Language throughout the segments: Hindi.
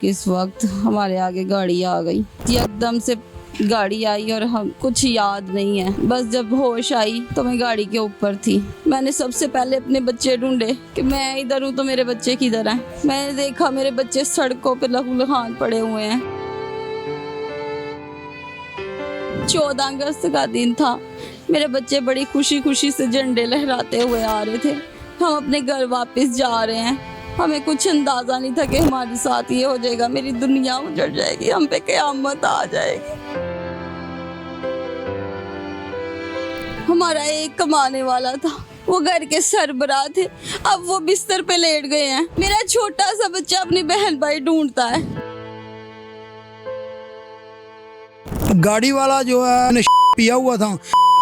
किस वक्त हमारे आगे गाड़ी आ गई, एकदम से गाड़ी आई और हम कुछ याद नहीं है। बस जब होश आई तो मैं गाड़ी के ऊपर थी। मैंने सबसे पहले अपने बच्चे ढूंढे कि मैं इधर हूँ तो मेरे बच्चे किधर हैं। मैंने देखा मेरे बच्चे सड़कों पे लहूलुहान पड़े हुए हैं। 14 अगस्त का दिन था। मेरे बच्चे बड़ी खुशी खुशी से झंडे लहराते हुए आ रहे थे। हम अपने घर वापस जा रहे हैं। हमें कुछ अंदाजा नहीं था कि हमारे साथ ये हो जाएगा, मेरी दुनिया उजड़ जाएगी, हम पे क़यामत आ जाएगी। हमारा एक कमाने वाला था, वो घर के सरबराह थे, अब वो बिस्तर पे लेट गए हैं। मेरा छोटा सा बच्चा अपनी बहन भाई ढूंढता है। गाड़ी वाला जो है पिया हुआ था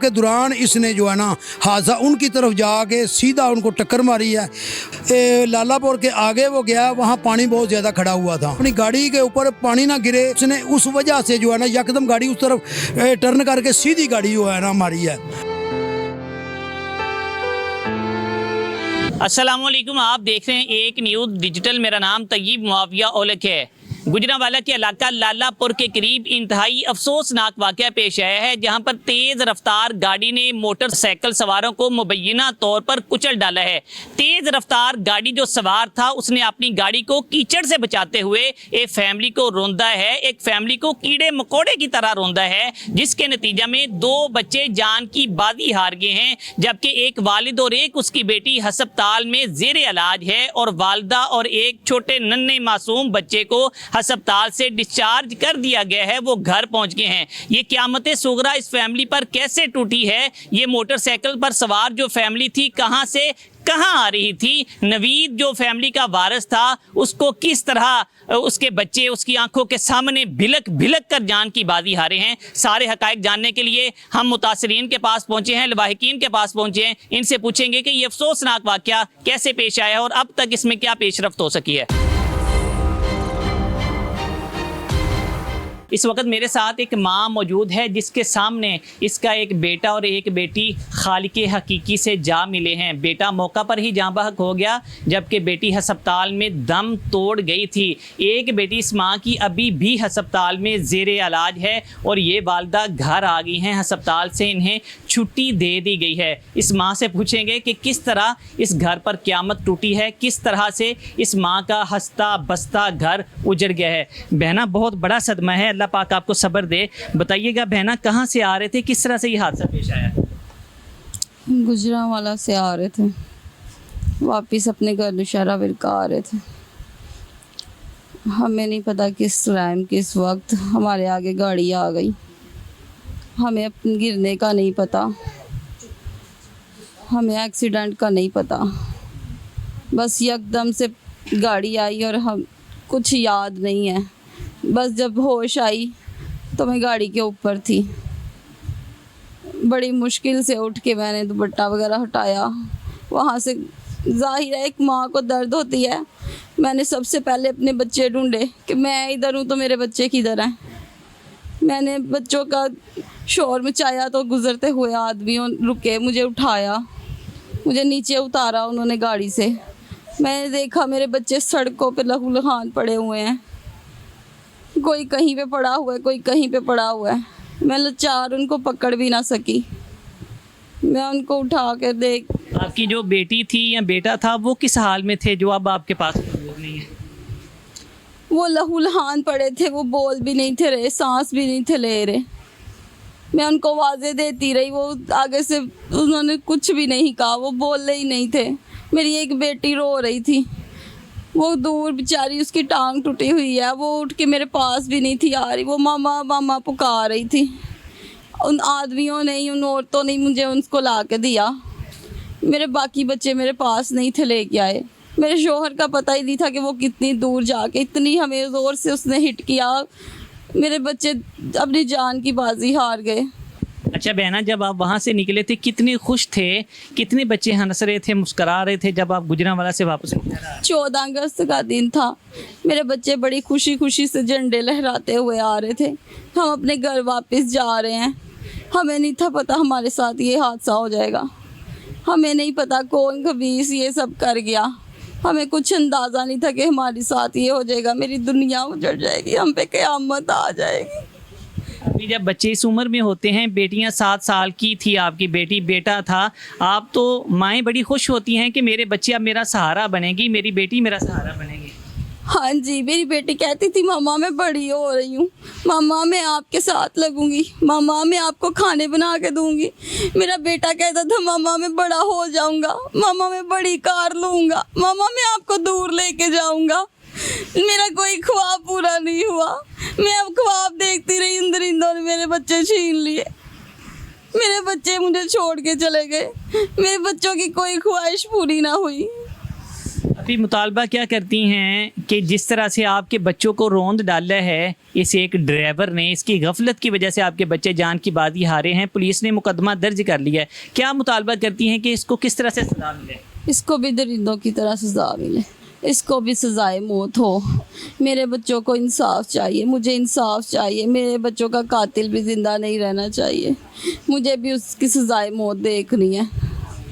के दौरान इसने जो है ना हादसा उनकी तरफ जाके सीधा उनको टक्कर मारी है। लालापुर के आगे वो गया, वहाँ पानी बहुत ज़्यादा खड़ा हुआ था। अपनी गाड़ी के ऊपर पानी ना गिरे, उसने उस वजह से जो है ना यकदम गाड़ी उस तरफ टर्न करके सीधी गाड़ी जो है ना मारी है। अस्सलाम वालेकुम, आप देख रहे हैं एक न्यूज़ डिजिटल। मेरा नाम तय्यब मुआविया औलख है। गुजरांवाला के इलाका लालापुर के करीब इंतहाई अफसोसनाक वाक़या पेश आया है, जहां पर तेज़ रफ्तार गाड़ी ने मोटरसाइकिल सवारों को मुबैना तौर पर कुचल डाला है। तेज़ रफ्तार गाड़ी जो सवार था उसने अपनी गाड़ी को कीचड़ से बचाते हुए एक फैमिली को रौंदा है, एक फैमिली को कीड़े मकोड़े की तरह रौंदा है, जिसके नतीजा में 2 बच्चे जान की बाजी हार गए हैं, जबकि एक वालिद और एक उसकी बेटी अस्पताल में ज़ेरे इलाज है और वालदा और एक छोटे नन्हे मासूम बच्चे को अस्पताल से डिस्चार्ज कर दिया गया है, वो घर पहुंच गए हैं। ये क़यामत सुगरा इस फैमिली पर कैसे टूटी है? ये मोटरसाइकिल पर सवार जो फैमिली थी कहां से कहां आ रही थी? नवीद जो फैमिली का वारिस था उसको किस तरह उसके बच्चे उसकी आंखों के सामने भिलक भिलक कर जान की बाजी हारे हैं? सारे हकायक जानने के लिए हम मुतासरीन के पास पहुंचे हैं, लवाहिकीन के पास पहुंचे हैं। इनसे पूछेंगे कि ये अफसोसनाक वाक़या कैसे पेश आया और अब तक इसमें क्या पेशरफ्त हो सकी है। इस वक्त मेरे साथ एक माँ मौजूद है जिसके सामने इसका एक बेटा और एक बेटी खालिक हकीकी से जा मिले हैं। बेटा मौका पर ही जाँ बहक हो गया, जबकि बेटी अस्पताल में दम तोड़ गई थी। एक बेटी इस माँ की अभी भी अस्पताल में ज़ेरे इलाज है और ये वालदा घर आ गई हैं, अस्पताल से इन्हें छुट्टी दे दी गई है। इस माँ से पूछेंगे कि किस तरह इस घर पर क़यामत टूटी है, किस तरह से इस माँ का हंसता बसता घर उजड़ गया है। बहना, बहुत बड़ा सदमा है, अल्लाह पाक आपको सब्र दे। बताइएगा बहना, कहाँ से आ रहे थे, किस तरह से ये हादसा पेश आया? गुजरांवाला से आ रहे थे, वापस अपने घर नौशहरा विरका आ रहे थे। हमें नहीं पता किस टाइम किस वक्त हमारे आगे गाड़ी आ गई। हमें अपने गिरने का नहीं पता, हमें एक्सीडेंट का नहीं पता। बस एकदम से गाड़ी आई और हम कुछ याद नहीं है। बस जब होश आई तो मैं गाड़ी के ऊपर थी। बड़ी मुश्किल से उठ के मैंने दुपट्टा वगैरह हटाया। वहाँ से जाहिर है एक माँ को दर्द होती है। मैंने सबसे पहले अपने बच्चे ढूंढे कि मैं इधर हूँ तो मेरे बच्चे किधर हैं। मैंने बच्चों का शोर मचाया तो गुजरते हुए आदमियों रुके, मुझे उठाया, मुझे नीचे उतारा उन्होंने गाड़ी से। मैंने देखा मेरे बच्चे सड़कों पे लहूलुहान पड़े हुए हैं। कोई कहीं पे पड़ा हुआ है, कोई कहीं पे पड़ा हुआ है। मैं लाचार उनको पकड़ भी ना सकी। मैं उनको उठा के देख। आपकी जो बेटी थी या बेटा था वो किस हाल में थे जो अब आपके पास नहीं है? वो लहूलुहान पड़े थे, वो बोल भी नहीं थे रहे, सांस भी नहीं थे ले रहे। मैं उनको आवाज़ें देती रही, वो आगे से उन्होंने कुछ भी नहीं कहा, वो बोल ही नहीं थे। मेरी एक बेटी रो रही थी, वो दूर बेचारी उसकी टांग टूटी हुई है, वो उठ के मेरे पास भी नहीं थी आ रही। वो मामा मामा पुकार रही थी। उन आदमियों ने उन औरतों ने मुझे उनको ला के दिया। मेरे बाकी बच्चे मेरे पास नहीं थे लेके आए। मेरे शोहर का पता ही नहीं था कि वो कितनी दूर जाके इतनी हमें ज़ोर से उसने हिट किया। मेरे बच्चे अपनी जान की बाजी हार गए। अच्छा बहना, जब आप वहाँ से निकले थे कितने खुश थे, कितने बच्चे हंस रहे थे, मुस्करा रहे थे जब आप गुजरांवाला से वापस? 14 अगस्त का दिन था। मेरे बच्चे बड़ी खुशी खुशी से झंडे लहराते हुए आ रहे थे। हम अपने घर वापस जा रहे हैं। हमें नहीं था पता हमारे साथ ये हादसा हो जाएगा। हमें नहीं पता कौन खबीस ये सब कर गया। हमें कुछ अंदाज़ा नहीं था कि हमारे साथ ये हो जाएगा, मेरी दुनिया उजड़ जाएगी, हम पे क़यामत आ जाएगी। अभी जब बच्चे इस उम्र में होते हैं, बेटियां 7 साल की थी आपकी बेटी, बेटा था, आप तो माएँ बड़ी खुश होती हैं कि मेरे बच्चे अब मेरा सहारा बनेगी, मेरी बेटी मेरा सहारा बनेगी। हाँ जी, मेरी बेटी कहती थी मामा मैं बड़ी हो रही हूँ, मामा मैं आपके साथ लगूंगी, मामा मैं आपको खाने बना के दूंगी। मेरा बेटा कहता था मामा मैं बड़ा हो जाऊंगा, मामा मैं बड़ी कार लूँगा, मामा मैं आपको दूर लेके जाऊंगा। मेरा कोई ख्वाब पूरा नहीं हुआ, मैं अब ख्वाब देखती रही, इन दरिंदों ने मेरे बच्चे छीन लिए, मेरे बच्चे मुझे छोड़ के चले गए, मेरे बच्चों की कोई ख्वाहिश पूरी ना हुई। अभी मुतालबा क्या करती हैं कि जिस तरह से आपके बच्चों को रौंद डाला है इस एक ड्राइवर ने, इसकी गफलत की वजह से आपके बच्चे जान की बाजी हारे हैं, पुलिस ने मुकदमा दर्ज कर लिया है, क्या मुतालबा करती हैं कि इसको किस तरह से सजा मिले? इसको भी दरिंदों की तरह सजा मिले, इसको भी सजाए मौत हो। मेरे बच्चों को इंसाफ चाहिए, मुझे इंसाफ चाहिए, मेरे बच्चों का कातिल भी ज़िंदा नहीं रहना चाहिए, मुझे भी उसकी सजाए मौत देखनी है।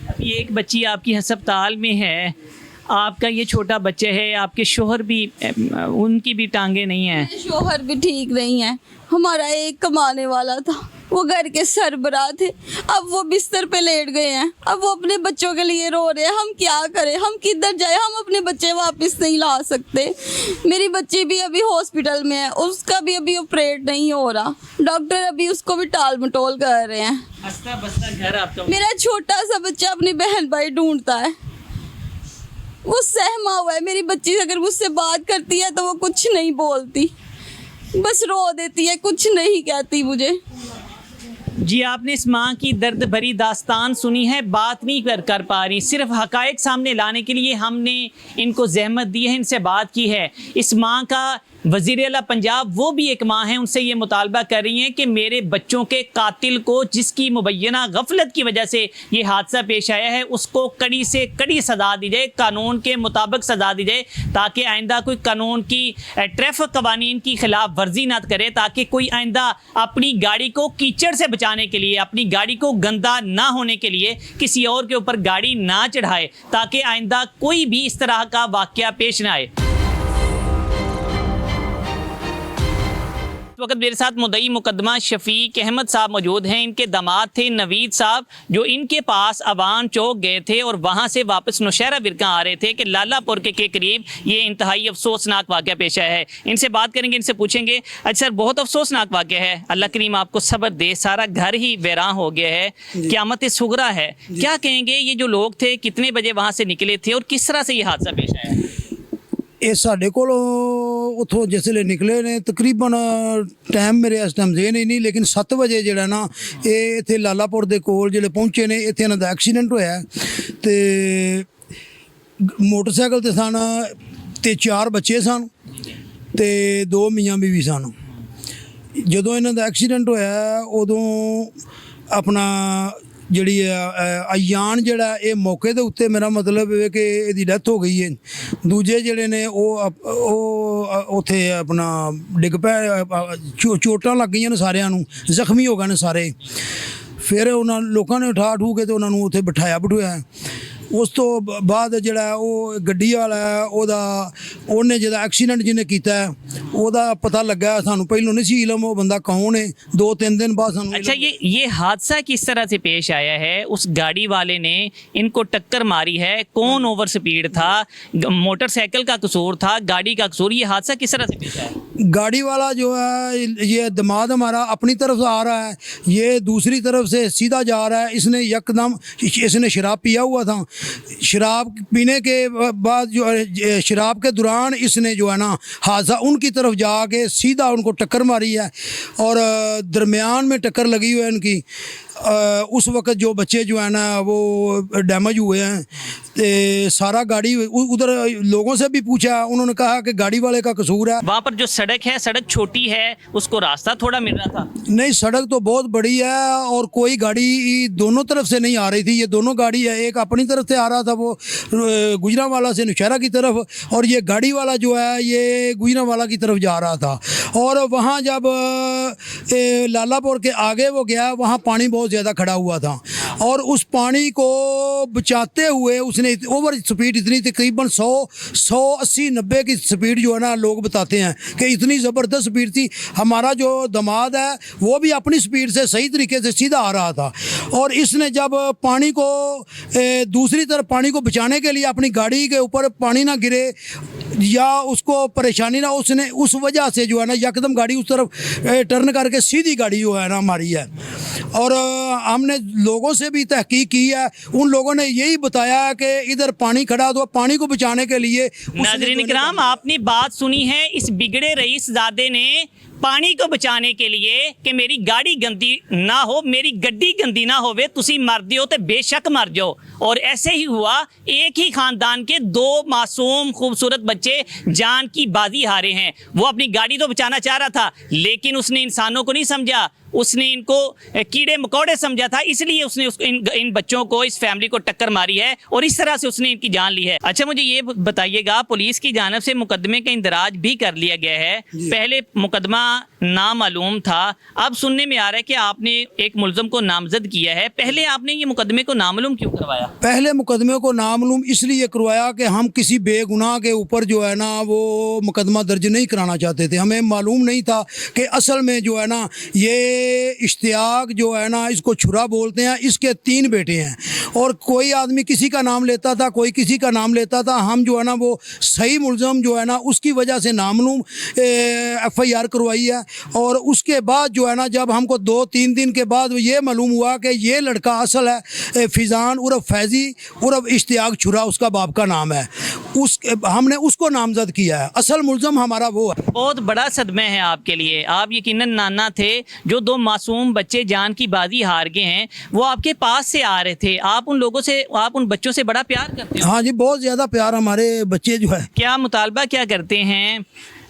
अभी एक बच्ची आपकी अस्पताल में है, आपका ये छोटा बच्चे है, आपके शोहर भी, उनकी भी टांगे नहीं हैं। मेरे शोहर भी ठीक नहीं है, हमारा एक कमाने वाला था, वो घर के सरबराह थे, अब वो बिस्तर पे लेट गए हैं, अब वो अपने बच्चों के लिए रो रहे हैं। हम क्या करें, हम किधर जाए, हम अपने बच्चे वापस नहीं ला सकते। मेरी बच्ची भी अभी हॉस्पिटल में है, उसका भी अभी ऑपरेट नहीं हो रहा, डॉक्टर अभी उसको भी टाल मटोल कर रहे हैं। हंसता बसता घर आपका। मेरा छोटा सा बच्चा अपनी बहन भाई ढूंढता है, वो सहमा हुआ है। मेरी बच्ची अगर मुझसे बात करती है तो वो कुछ नहीं बोलती, बस रो देती है, कुछ नहीं कहती मुझे। जी, आपने इस माँ की दर्द भरी दास्तान सुनी है, बात नहीं कर पा रही, सिर्फ हकायक सामने लाने के लिए हमने इनको जहमत दी है, इनसे बात की है। इस माँ का वज़ीर आला पंजाब, वो भी एक माँ है, उनसे ये मुतालबा कर रही हैं कि मेरे बच्चों के कातिल को, जिसकी मुबैना गफलत की वजह से ये हादसा पेश आया है, उसको कड़ी से कड़ी सज़ा दी जाए, कानून के मुताबिक सज़ा दी जाए, ताकि आइंदा कोई कानून की ट्रैफिक कवानीन की खिलाफ वर्जी ना करे, ताकि कोई आइंदा अपनी गाड़ी को कीचड़ से बचाने के लिए, अपनी गाड़ी को गंदा ना होने के लिए किसी और के ऊपर गाड़ी ना चढ़ाए, ताकि आइंदा कोई भी इस तरह का वाक़या पेश ना आए। इस वक्त मेरे साथ मुद्दई मुकदमा शफीक अहमद साहब मौजूद हैं। इनके दामाद थे नवीद साहब, जो इनके पास अवान चौक गए थे और वहाँ से वापस नौशहरा बिरका आ रहे थे कि लालापुर के करीब ये इंतहाई अफसोसनाक वाक़या पेश आया है। इनसे बात करेंगे, इनसे पूछेंगे। अच्छा सर, बहुत अफसोसनाक वाक़या है, अल्लाह करीम आपको सब्र दे, सारा घर ही वैरान हो गया है, क़यामत सुगरा है, क्या कहेंगे? ये जो लोग थे कितने बजे वहाँ से निकले थे और किस तरह से ये हादसा पेश आया? ਇਹ ਸਾਡੇ ਕੋਲ ਉਥੋਂ ਜਿਸਲੇ ਨਿਕਲੇ ਨੇ ਤਕਰੀਬਨ ਟਾਈਮ ਮੇਰੇ ਇਸ ਟਾਈਮ ਜ਼ੇਨ ਹੀ ਨਹੀਂ, ਲੇਕਿਨ 7 ਵਜੇ ਜਿਹੜਾ ਨਾ ਇਹ ਇੱਥੇ ਲਾਲਾਪੁਰ ਦੇ ਕੋਲ ਜਿਹੜੇ ਪਹੁੰਚੇ ਨੇ, ਇੱਥੇ ਇਹਨਾਂ ਦਾ ਐਕਸੀਡੈਂਟ ਹੋਇਆ ਤੇ ਮੋਟਰਸਾਈਕਲ ਤੇ ਸਨ ਤੇ 4 ਬੱਚੇ ਸਨ ਤੇ 2 ਮੀਆਂ ਬੀਵੀ ਸਨ। ਜਦੋਂ ਇਹਨਾਂ ਦਾ ਐਕਸੀਡੈਂਟ ਹੋਇਆ ਉਦੋਂ ਆਪਣਾ ਜਿਹੜੀ ਅਯਾਨ ਜਿਹੜਾ ਇਹ ਮੌਕੇ ਦੇ ਉੱਤੇ, ਮੇਰਾ ਮਤਲਬ ਹੈ ਕਿ ਇਹਦੀ ਡੈਥ ਹੋ ਗਈ ਹੈ। ਦੂਜੇ ਜਿਹੜੇ ਨੇ ਉਹ ਉੱਥੇ ਆਪਣਾ ਡਿੱਗ ਪਏ, ਚੋਟਾਂ ਲੱਗ ਗਈਆਂ ਨੇ, ਸਾਰਿਆਂ ਨੂੰ ਜ਼ਖਮੀ ਹੋ ਗਏ ਨੇ ਸਾਰੇ। ਫਿਰ ਉਹਨਾਂ ਲੋਕਾਂ ਨੇ ਉਠਾ ਠੂ ਕੇ ਤੇ ਉਹਨਾਂ ਨੂੰ ਉੱਥੇ ਬਿਠਾਇਆ। ਉਸ ਤੋਂ ਬਾਅਦ ਜਿਹੜਾ ਉਹ ਗੱਡੀ ਵਾਲਾ ਉਹਨੇ ਜਿਹੜਾ ਐਕਸੀਡੈਂਟ ਜਿਹਨੇ ਕੀਤਾ ਉਹਦਾ पता लगा, सानू पहलों नहीं सी इलम वो बंदा कौन है, 2-3 दिन बाद सानू। अच्छा, ये हादसा किस तरह से पेश आया है? उस गाड़ी वाले ने इनको टक्कर मारी है, कौन ओवर स्पीड था, मोटरसाइकिल का कसूर था, गाड़ी का कसूर, ये हादसा किस तरह से पेश आया? गाड़ी वाला जो है ये दामाद हमारा अपनी तरफ से आ रहा है, ये दूसरी तरफ से सीधा जा रहा है। इसने यकदम इसने शराब पिया हुआ था, शराब पीने के बाद जो शराब के दौरान इसने जो है ना हादसा उनकी तरफ जाके सीधा उनको टक्कर मारी है और दरमियान में टक्कर लगी हुई है इनकी। उस वक्त जो बच्चे जो है ना वो डैमेज हुए हैं, तो सारा गाड़ी उधर लोगों से भी पूछा, उन्होंने कहा कि गाड़ी वाले का कसूर है। वहाँ पर जो सड़क है, सड़क छोटी है, उसको रास्ता थोड़ा मिल रहा था? नहीं, सड़क तो बहुत बड़ी है और कोई गाड़ी दोनों तरफ से नहीं आ रही थी। ये दोनों गाड़ी है, एक अपनी तरफ से आ रहा था वो गुजरांवाला से नौशहरा की तरफ, और ये गाड़ी वाला जो है ये गुजरांवाला की तरफ जा रहा था। और वहाँ जब लालापुर के आगे वो गया, वहाँ पानी बहुत ज़्यादा खड़ा हुआ था और उस पानी को बचाते हुए उसने ओवर स्पीड इतनी तकरीबन 180-90 की स्पीड जो है ना लोग बताते हैं कि इतनी ज़बरदस्त स्पीड थी। हमारा जो दामाद है वो भी अपनी स्पीड से सही तरीके से सीधा आ रहा था और इसने जब पानी को दूसरी तरफ पानी को बचाने के लिए अपनी गाड़ी के ऊपर पानी ना गिरे या उसको परेशानी ना, उसने उस वजह से जो है ना यकदम गाड़ी उस तरफ टर्न करके सीधी गाड़ी जो है ना हमारी है। और हमने लोगों से भी तहकीक की है, उन लोगों ने यही बताया है कि इधर पानी खड़ा तो पानी को बचाने के लिए। नाज़रीन इकराम, आपने बात सुनी है इस बिगड़े रईसजादे ने पानी को बचाने के लिए कि मेरी गाड़ी गंदी ना हो, मेरी गड्डी गंदी ना होवे, तुसी मरदे हो तो बेशक मर जाओ। और ऐसे ही हुआ, एक ही खानदान के 2 मासूम खूबसूरत बच्चे जान की बाजी हारे हैं। वो अपनी गाड़ी तो बचाना चाह रहा था लेकिन उसने इंसानों को नहीं समझा, उसने इनको कीड़े मकोड़े समझा था, इसलिए उसने इन बच्चों को, इस फैमिली को टक्कर मारी है और इस तरह से उसने इनकी जान ली है। अच्छा, मुझे ये बताइएगा, पुलिस की जानिब से मुकदमे का इंदराज भी कर लिया गया है। पहले मुकदमा नामालूम था, अब सुनने में आ रहा है कि आपने एक मुलजम को नामजद किया है। पहले आपने ये मुकदमे को नामालूम क्यों करवाया? पहले मुकदमे को नामालूम इसलिए करवाया कि हम किसी बेगुनाह के ऊपर जो है ना वो मुकदमा दर्ज नहीं कराना चाहते थे। हमें मालूम नहीं था कि असल में जो है ना ये इश्तियाक जो है ना, इसको छुरा बोलते हैं, इसके 3 बेटे हैं और कोई आदमी किसी का नाम लेता था, कोई किसी का नाम लेता था। हम जो है ना वो सही मुलजम जो है ना उसकी वजह से नामालूम FIR करवाई है। और उसके बाद जो है ना जब हमको 2-3 दिन के बाद ये मालूम हुआ कि ये लड़का असल है फिजान उर्फ फैज़ी उर्फ इश्तियाक छुरा उसका बाप का नाम है, हमने उसको नामजद किया है। असल मुलजम हमारा वो है। बहुत बड़ा सदमा है आपके लिए। आप यकीनन नाना थे, जो 2 मासूम बच्चे जान की बाजी हार गए हैं, वो आपके पास से आ रहे थे। आप उन लोगों से, आप उन बच्चों से बड़ा प्यार करते हैं? हाँ जी, बहुत ज़्यादा प्यार। हमारे बच्चे जो है, क्या मुतालबा क्या करते हैं?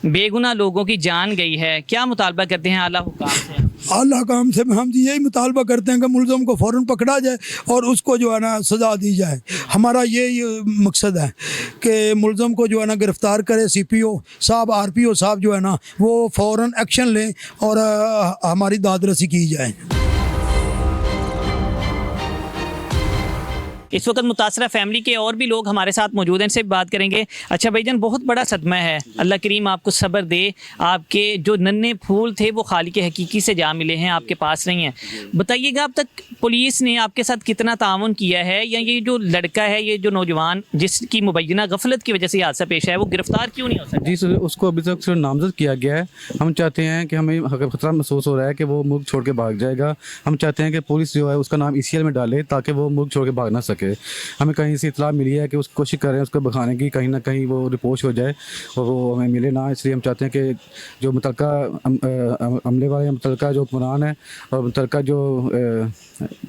बेगुनाह लोगों की जान गई है, क्या मुतालबा करते हैं आला हुकाम से? आला काम से हम जी यही मुतालबा करते हैं कि मुलजम को फ़ौरन पकड़ा जाए और उसको जो है ना सज़ा दी जाए। हमारा ये मकसद है कि मुलजम को जो है ना गिरफ़्तार करे CPO साहब, RPO साहब जो है ना वो फ़ौरन एक्शन लें और हमारी दादरसी की जाए। इस वक्त मुतासरा फैमिली के और भी लोग हमारे साथ मौजूद हैं, इनसे भी बात करेंगे। अच्छा भाईजान, बहुत बड़ा सदमा है, अल्लाह करीम आपको सब्र दे। आपके जो नन्हे फूल थे वो खालिक हकीकी से जा मिले हैं, आपके पास नहीं हैं। बताइएगा, अब तक पुलिस ने आपके साथ कितना ताउन किया है, या ये जो लड़का है, ये जो नौजवान जिसकी मुबैना गफलत की वजह से हादसा पेश है, वो गिरफ्तार क्यों नहीं हो सकता? जी सर, उसको अभी तक सिर्फ नामजद किया गया है। हम चाहते हैं कि हमें खतरा महसूस हो रहा है कि वो मुल्क छोड़ के भाग जाएगा। हम चाहते हैं कि पुलिस जो है उसका नाम ECL में डाले ताकि वो मुल्क छोड़ के भाग ना सके। हमें कहीं से इतला मिली है कि उसकी कोशिश कर रहे हैं उसको भगाने की, कहीं ना कहीं वो रिपोर्ट हो जाए और वो हमें मिले ना। इसलिए हम चाहते हैं कि जो मुतलका अमले वाले, मुतलका जो हुक्मरान है और मुतलका जो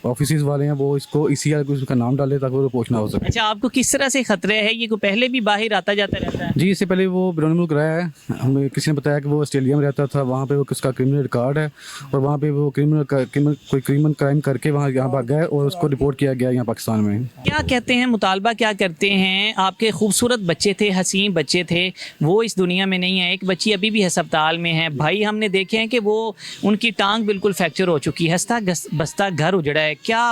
ऑफिसर्स वाले हैं वो इसको ECL को उसका नाम डाले ताकि वो रिपोर्ट ना हो सके। अच्छा, आपको किस तरह से खतरे है? ये को पहले भी बाहर आता जाता रहता है? जी, इससे पहले वो बैरून मुल्क रहा है। हमें किसी ने बताया कि वो ऑस्ट्रेलिया में रहता था, वहाँ पे वो उसका क्रिमिनल रिकॉर्ड है और वहाँ पे वो कोई क्रिमिनल क्राइम करके वहाँ यहाँ भाग गया और उसको रिपोर्ट किया गया यहाँ पाकिस्तान में। क्या कहते हैं, मुतालबा क्या करते हैं? आपके खूबसूरत बच्चे थे, हसीन बच्चे थे, वो इस दुनिया में नहीं है। एक बच्ची अभी भी अस्पताल में है। भाई हमने देखे हैं कि वो उनकी टांग बिल्कुल फ्रैक्चर हो चुकी है, हंसता बसता घर उजड़ा है। क्या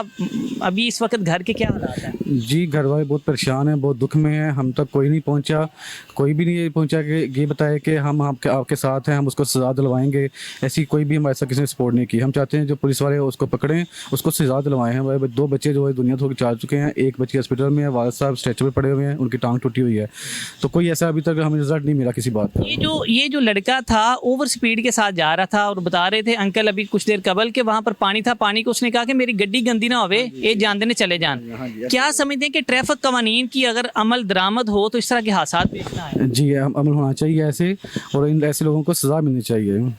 अभी इस वक्त घर के क्या हालात हैं? जी, घर वाले बहुत परेशान हैं, बहुत दुख में हैं। हम तक कोई नहीं पहुंचा, कोई भी नहीं पहुंचा कि ये बताए कि हम आपके साथ हैं, हम उसको सज़ा दिलवाएंगे। ऐसी कोई भी हमारे साथ किसी ने सपोर्ट नहीं की। हम चाहते हैं जो पुलिस वाले उसको पकड़ें, उसको सज़ा दिलवाएं। हमारे 2 बच्चे जो है दुनिया छोड़ के जा चुके हैं, एक बच्ची हॉस्पिटल में है, वालिद साहब स्ट्रेचर पे पड़े हुए हैं, उनकी टांग टूटी हुई है। तो कोई ऐसा अभी तक हमें रिजल्ट नहीं मिला किसी बात का। ये जो लड़का था ओवर स्पीड के साथ जा रहा था और बता रहे थे अंकल अभी कुछ देर कबल के वहाँ पर पानी था, पानी को उसने कहा कि मेरी गड्डी गंदी ना होवे, ये जान देने चले जान। क्या समझते हैं कि ट्रैफिक कवानीन की अगर अमल दरामद हो तो इस तरह के हादसा पेश ना आए? जी, अमल होना चाहिए ऐसे, और इन ऐसे लोगों को सज़ा मिलनी चाहिए।